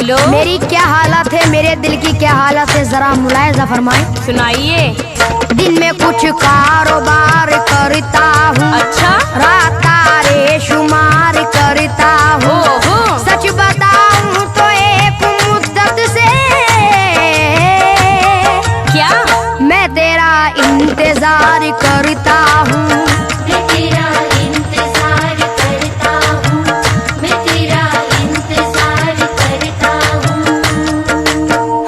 बोलो। मेरी क्या हालत है, मेरे दिल की क्या हालत है, जरा मुलायजा फरमाए। सुनाइए। दिन में कुछ कारोबार करता हूँ, अच्छा। रात तारे शुमार करता हूँ। सच बताऊँ तो एक मुद्दत से क्या मैं तेरा इंतजार करता हूँ।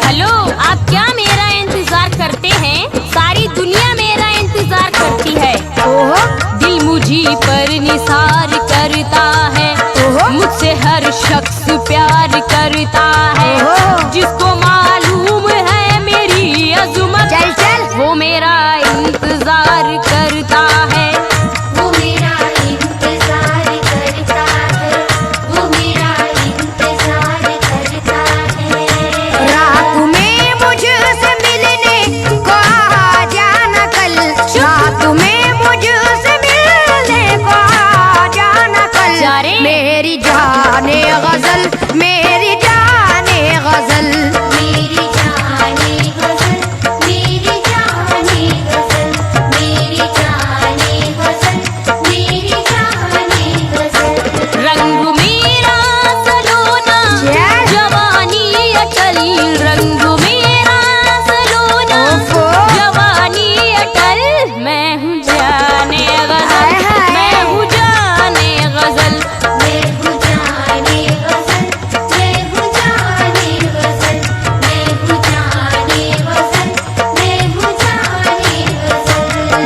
हेलो, आप क्या मेरा इंतजार करते हैं? सारी दुनिया मेरा इंतजार करती है। ओहो दिल मुझी पर निसार करता है, मुझसे हर शख्स प्यार करता है। जिसको मालूम है मेरी अज़मत, चल चल वो मेरा इंतजार करता है। वो मेरा इंतजार करता है, वो मेरा इंतजार करता है। रात में मुझसे मिलने को आ जाना कल, रात में मुझसे मिलने को आ जाना कल। जा रे। मेरी जाने गजल, मेरी जाने गजल, मेरी जाने गजल, मेरी जाने गजल, मेरी जाने गजल, मेरी जाने गजल। रंग मेरा सलोना, चल। जवानी अटल। रंग मेरा सलोना, ओफो। जवानी अटल। मैं हूँ जाने गजल, मैं हूँ जाने गजल। मैं हूँ जाने गजल, मैं हूँ जाने गजल, मैं हूँ जाने गजल, मैं हूँ जाने गजल।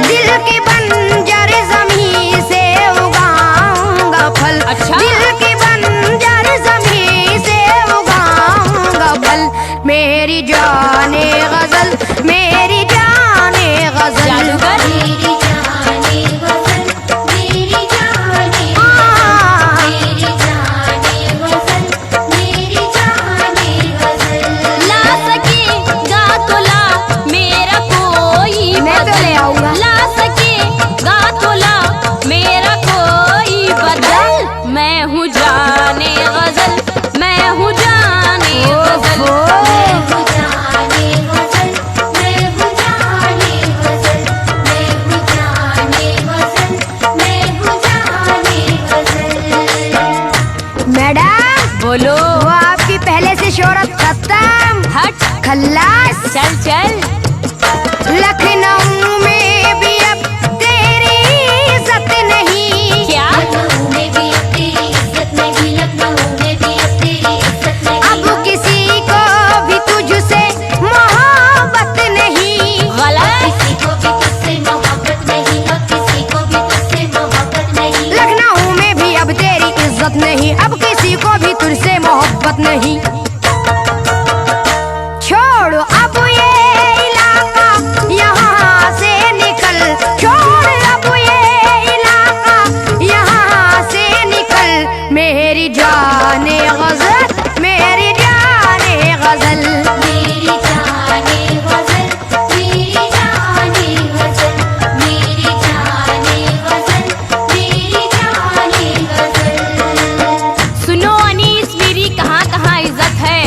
दिल की बंजर ज़मीं से उगाऊंगा फल। अच्छा। दिल की बंजर ज़मीं से उगाऊंगा फल। मेरी जाने गजल, मेरी जाने गजल। जादूगर। मेरी जाने गजल, मेरी जाने हाँ। मेरी जाने गजल, मेरी जाने गजल। ला सकेगा तो ला मेरा कोई मैं तो ले आऊंगा। ला सकेगा तो ला मेरा कोई बदल। मैं हूँ जाने गजल, मैं हूँ जाने गजल। मैं हूँ जाने गजल, मैं हूँ जाने गजल, मैं हूँ जाने गजल, मैं हूँ जाने गजल। मैडम बोलो। वो आपकी पहले से शोहरत खत्म, हट। खल्लास। चल चल। लखनऊ में भी अब तेरी इज्जत नहीं। क्या लखनऊ में भी अब तेरी इज्जत नहीं, लखनऊ में भी अब तेरी इज्जत नहीं। अब किसी को भी तुझसे मोहब्बत नहीं। गलत। किसी को भी तुझसे मोहब्बत नहीं, अब किसी को भी तुझसे मोहब्बत नहीं। लखनऊ में भी अब तेरी इज्जत नहीं, अब किसी को भी तुझसे मोहब्बत नहीं। छोड़ अब ये इलाका, यहाँ से निकल। छोड़ अब ये इलाका, यहाँ से निकल। मेरी जाने गजल, मेरी जाने गजल। मेरी जाने गजल, मेरी जाने गजल, मेरी जाने गजल, मेरी जाने गजल। सुनो अनीस, मेरी कहाँ कहाँ इज्जत है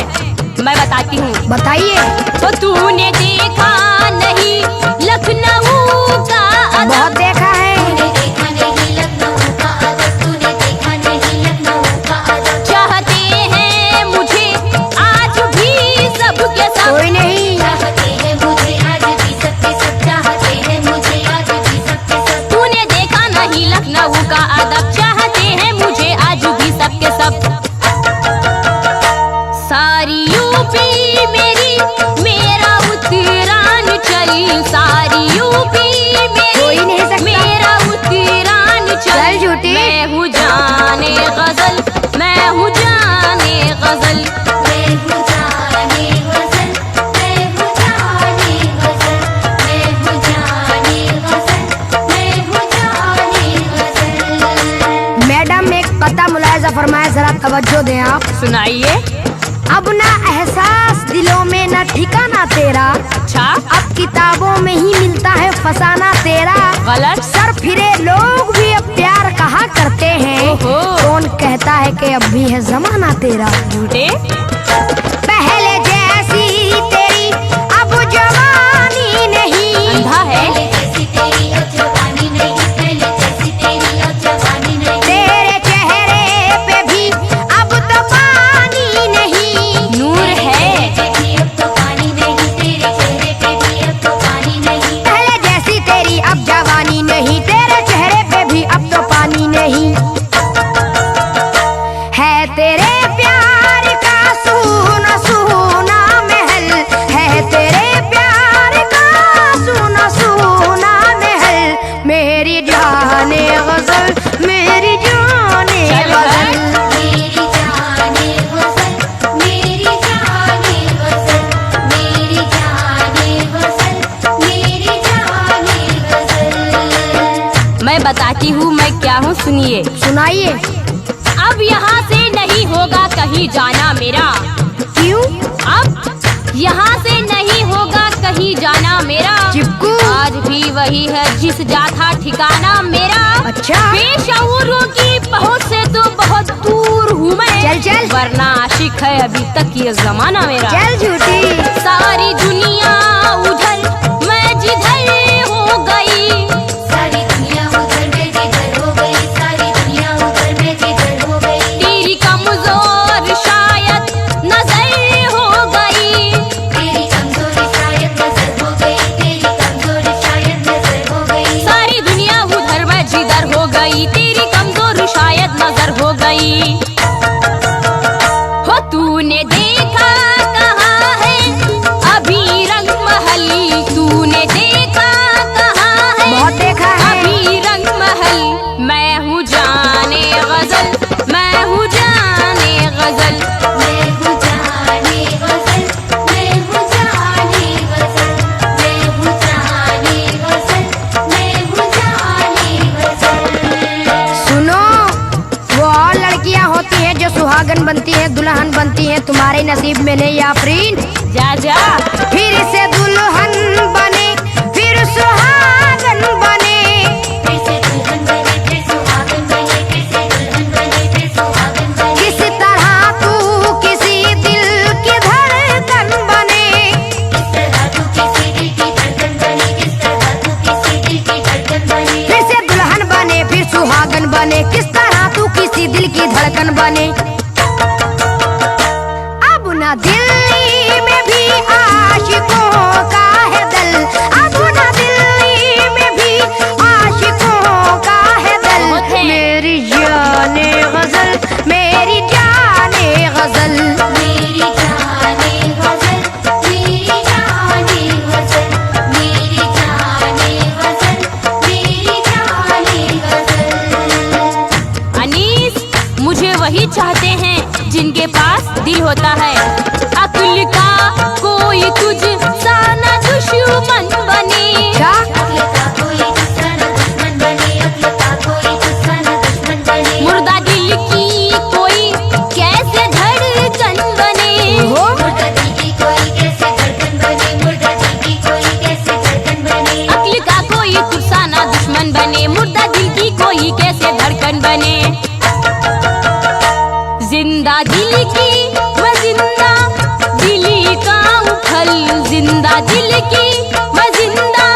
मैं बताती हूँ। बताइए। तो तूने देखा नहीं लखनऊ का अदब। बहुत देखा है। तूने देखा नहीं लखनऊ का अदब, तूने देखा नहीं लखनऊ का अदब। चाहते हैं मुझे आज भी सबके सब। कोई नहीं। चाहते हैं मुझे आज भी सबके सब, चाहते हैं मुझे आज भी सबके सब। तूने देखा नहीं लखनऊ का अदब, चाहते हैं मुझे आज भी सबके सब। सारी यूपी मेरी, मेरा उत्तरांचल। सारी यूपी कोई नहीं मेरी, सकता। मेरा उत्तरांचल। चल झूठी। मैं हूँ जाने गजल, मैं हूँ जाने गजल। मैं हूँ जाने गजल, मैं हूँ जाने गजल, मैं हूँ जाने गजल, मैं हूँ जाने गजल। मैडम एक कता मुलायजा फरमाए, जरा तवज्जो दें आप। सुनाइए। अब ना एहसास दिलों में न ठिकाना तेरा। अच्छा। अब किताबों में ही मिलता है फसाना तेरा। गलत। सर फिरे लोग भी अब प्यार कहा करते हैं। ओहो। कौन कह कहता है कि अब भी है जमाना तेरा। झूठे। पहले जैसी तेरी अब जवानी नहीं। अंधा है। पहले जैसी तेरी अब जवानी नहीं, पहले जैसी तेरी अब जवानी नहीं। तेरे चेहरे पे भी अब तो पानी नहीं। नूर है। अब तो पानी नहीं, तेरे चेहरे पे भी अब तो पानी नहीं। पहले जैसी तेरी अब जवानी नहीं, तेरे चेहरे पे भी अब तो पानी नहीं। है तेरे प्यार का सूना सूना महल, है तेरे प्यार का सूना सूना महल। मेरी जाने गजल, मेरी जाने गजल। मेरी जाने गजल, मेरी जाने गजल, मेरी जाने गजल, मेरी जाने गजल। मैं बताती हूँ मैं क्या हूँ, सुनिए। सुनाइए। अब यहाँ से नहीं होगा कहीं जाना मेरा। क्यों? अब यहाँ से नहीं होगा कहीं जाना मेरा। चिपकू। आज भी वही है जिस जाता ठिकाना मेरा। अच्छा। बेशऊरों की पहुँच से तो बहुत दूर हूँ मैं। चल चल। वरना आशिक है अभी तक ये जमाना मेरा। चल झूठी। सारी दुनिया उधर मैं जिधर हो गई। सारी दुनिया उधर मैं जिधर हो गई, सारी दुनिया उधर मैं जिधर हो गई। तेरी कमजोर शायद नजर हो गई। तेरी कमजोरी शायद नजर हो गई, तेरी कमजोरी शायद नजर हो गई। सारी दुनिया उधर मैं जिधर हो गई, तेरी कमजोर शायद नजर हो गई। हो तूने देखा कहाँ है अभी रंग महल, तूने देखा कहाँ है बहुत देखा है। अभी रंग महल। मैं हूँ जाने गजल, मैं हूँ जाने गजल। मैं हूँ जाने गजल, मैं हूँ जाने गजल, मैं हूँ जाने गजल, मैं हूँ जाने गजल। सुनो, वो और लड़कियां होती हैं जो सुहागन बनती हैं, दुल्हन बनती हैं, तुम्हारे नसीब में नहीं आफरीन। जा जा। फिर से दुल्हन बने, फिर सुहागन बने। फिर से दुल्हन बने, फिर सुहागन बने, फिर से दुल्हन बने, फिर सुहागन बने। किस तरह तू किसी दिल की धड़कन बने। किस तरह तू किसी दिल की धड़कन बनी, किस तरह तू किसी दिल की धड़कन बनी। फिर से दुल्हन बने, फिर सुहागन बने, किस तरह तू किसी दिल की धड़कन बने। अब न दिल्ली में भी आशिकों का है दल, अब न दिल्ली में भी आशिकों का है दल। बहुत है। मेरी जाने गजल, मेरी जाने गजल। मेरी जाने गजल, मेरी जाने गजल, मेरी जाने गजल, मेरी जाने गजल। अनीस, मुझे वही चाहते हैं जिनके पास दिल होता है। अक्ल का कोई तुझ सा न दुश्मन बने। क्या? अक्ल का कोई तुझसा न दुश्मन बने, अक्ल का कोई तुझसा न दुश्मन बने। मुर्दा दिल की कोई कैसे धड़कन बने। हो? मुर्दा दिल की कोई कैसे धड़कन बने, मुर्दा दिल की कोई कैसे धड़कन बने। अक्ल का कोई तुझ सा न दुश्मन बने, मुर्दा दिल की कोई कैसे धड़कन बने। जिंदा दिल की मैं जिंदा दिली का हूँ फल, जिंदा दिल की मैं जिंदा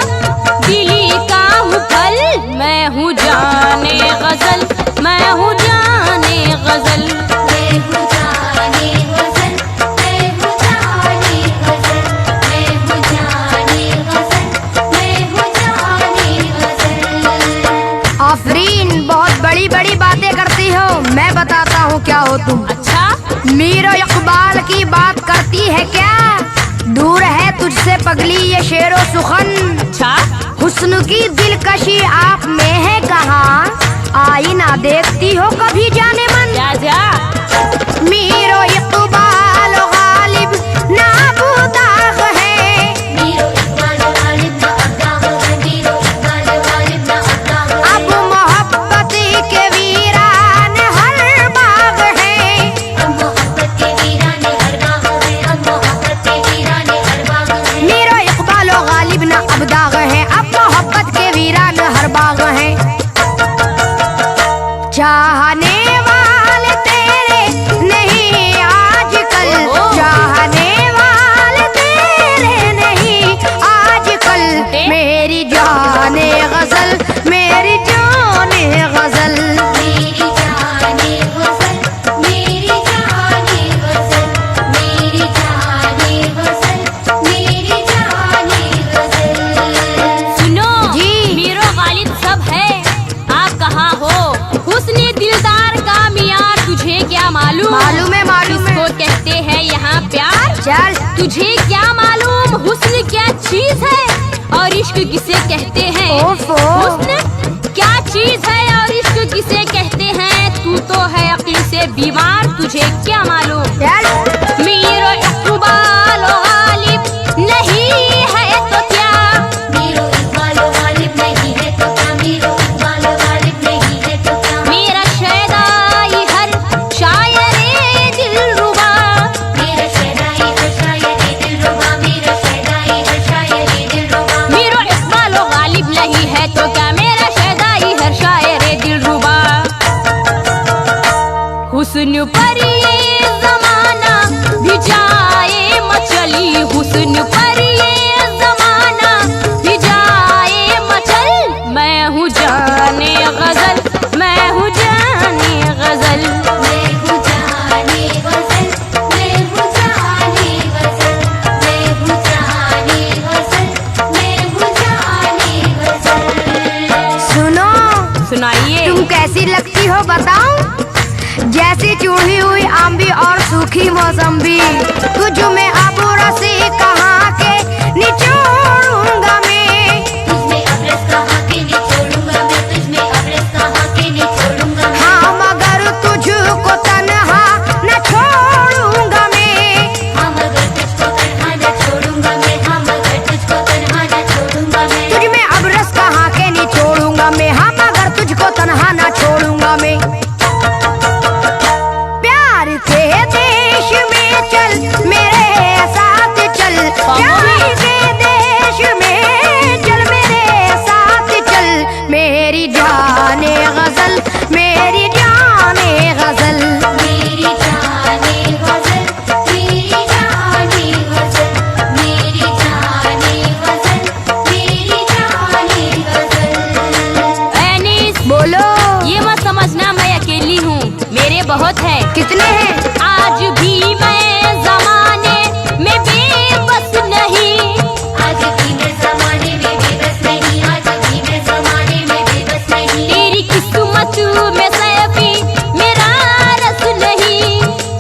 दिली का हूँ फल। मैं हूँ जाने गजल, मैं हूँ जाने गजल। मैं हूँ जाने गजल, मैं हूँ जाने गजल, मैं हूँ जाने गजल, मैं हूँ जाने गजल। आफरीन, बहुत बड़ी बड़ी बातें करती हो। मैं बताता हूँ क्या हो तुम। अच्छा। मीर इकबाल की बात करती है क्या? दूर है तुझसे पगली ये शेरो सुखन। अच्छा। हुस्न की दिलकशी आप में है कहाँ? आईना देखती हो कभी जाने मन? जा जा। मीरो इकबाल गालिब ना बुदाग है। मीरो इकबाल गालिब ना अब्दाग है, मीरो इकबाल गालिब ना अब्दाग है। अब मोहब्बत के वीरान हर बाग है। अब मोहब्बत के वीराने हर बाग है, अब मोहब्बत के वीराने हर बाग है। मीरो इकबाल गालिब ना अब दाग है, अब मोहब्बत के वीरान हर बाग है। चाहने वाले मालूम है, मालूम है। किसको कहते हैं यहाँ प्यार? चल तुझे क्या मालूम हुस्न क्या चीज है और इश्क किसे कहते हैं? ओफो। हुस्न क्या चीज है और इश्क किसे कहते हैं? तू तो है अक्ल से बीमार, तुझे क्या मालूम? चल मीरो इकबाल गालिब नहीं है तो क्या? मीरो इकबाल गालिब नहीं है तो क्या? मीरो इकबाल गालिब नहीं है तो क्या? मेरा शैदाई हर शायरे दिलरुबा, मेरा शहनाई हर शायरे दिलरुबा, मेरा शहनाई हर शायरे दिलरुबा। मीरो इकबाल गालिब नहीं है तो क्या? मेरा शैदाई हर शायरे दिलरुबा। हुस्न पर ये जमाना भी जाए मचली, हुस्न पर ये जमाना भी जाए मचल। मैं हूँ जाने गजल, मैं हूँ जाने गजल। मैं हूँ जाने गजल, मैं हूँ जाने गजल, मैं हूँ जाने गजल, मैं हूँ जाने गजल। सुनो, सुनाइए। तुम कैसी लगती हो बताऊं? जैसी चूड़ी हुई आंबी और सूखी मौसम्बी। तुझ में अब रसी कहाँ के निचोड़ूंगा मैं। तुझमें अब रस कहाँ के निचोड़ूंगा मैं, तुझमें अब रस कहाँ के निचोड़ूंगा मैं। हाँ मगर तुझको तन्हा न छोड़ूंगा मैं। हाँ मगर तुझको तन्हा न छोड़ूंगा मैं, हाँ मगर तुझको तन्हा न छोड़ूंगा मैं। तुझ में अब रस कहाँ के निचोड़ूंगा मैं। हाँ मगर तुझको तन्हा न छोड़ूंगा मैं। प्यार के देश में चल मेरे साथ चल, प्यार के देश में चल मेरे साथ चल। मेरी जाने गजल, मेरी जाने गजल। मेरी जाने गजल, मेरी जाने गजल, मेरी जाने गजल, मेरी जाने गजल। एनिस, बोलो ये मत समझना मैं अकेली हूँ, मेरे बहुत है। कितने हैं? आज भी मैं जमाने में बेबस नहीं, आज भी मैं ज़माने में बेबस नहीं, आज भी मैं ज़माने में बेबस नहीं। तेरी किस्मत में सैफी मेरा रस नहीं।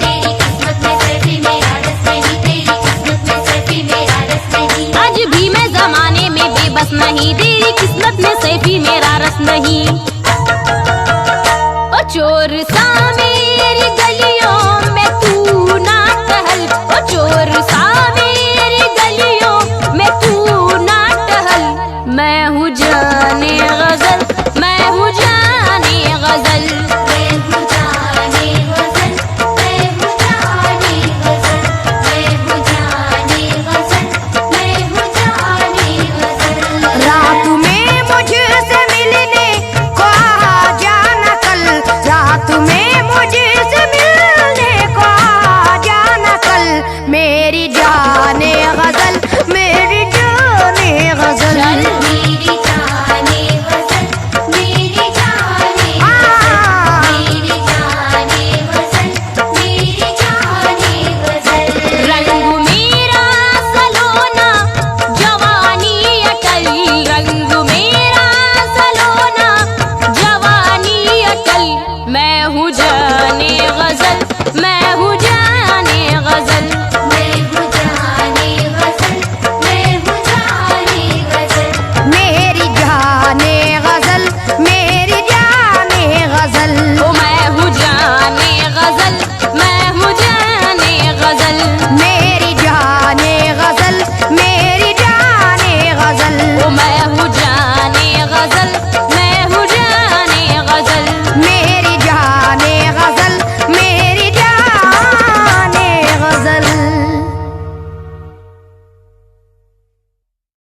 तेरी किस्मत में सैफी मेरा रस नहीं, तेरी किस्मत में सैफी मेरा रस नहीं। आज भी मैं जमाने में बेबस नहीं, तेरी किस्मत में सैफी मेरा रस नहीं। ओ चोर सा मेरी गलियों में तू ना टहल, ओ चोर सा मेरी गलियों में तू ना टहल। मैं हूँ जाने गजल, मैं हूँ जाने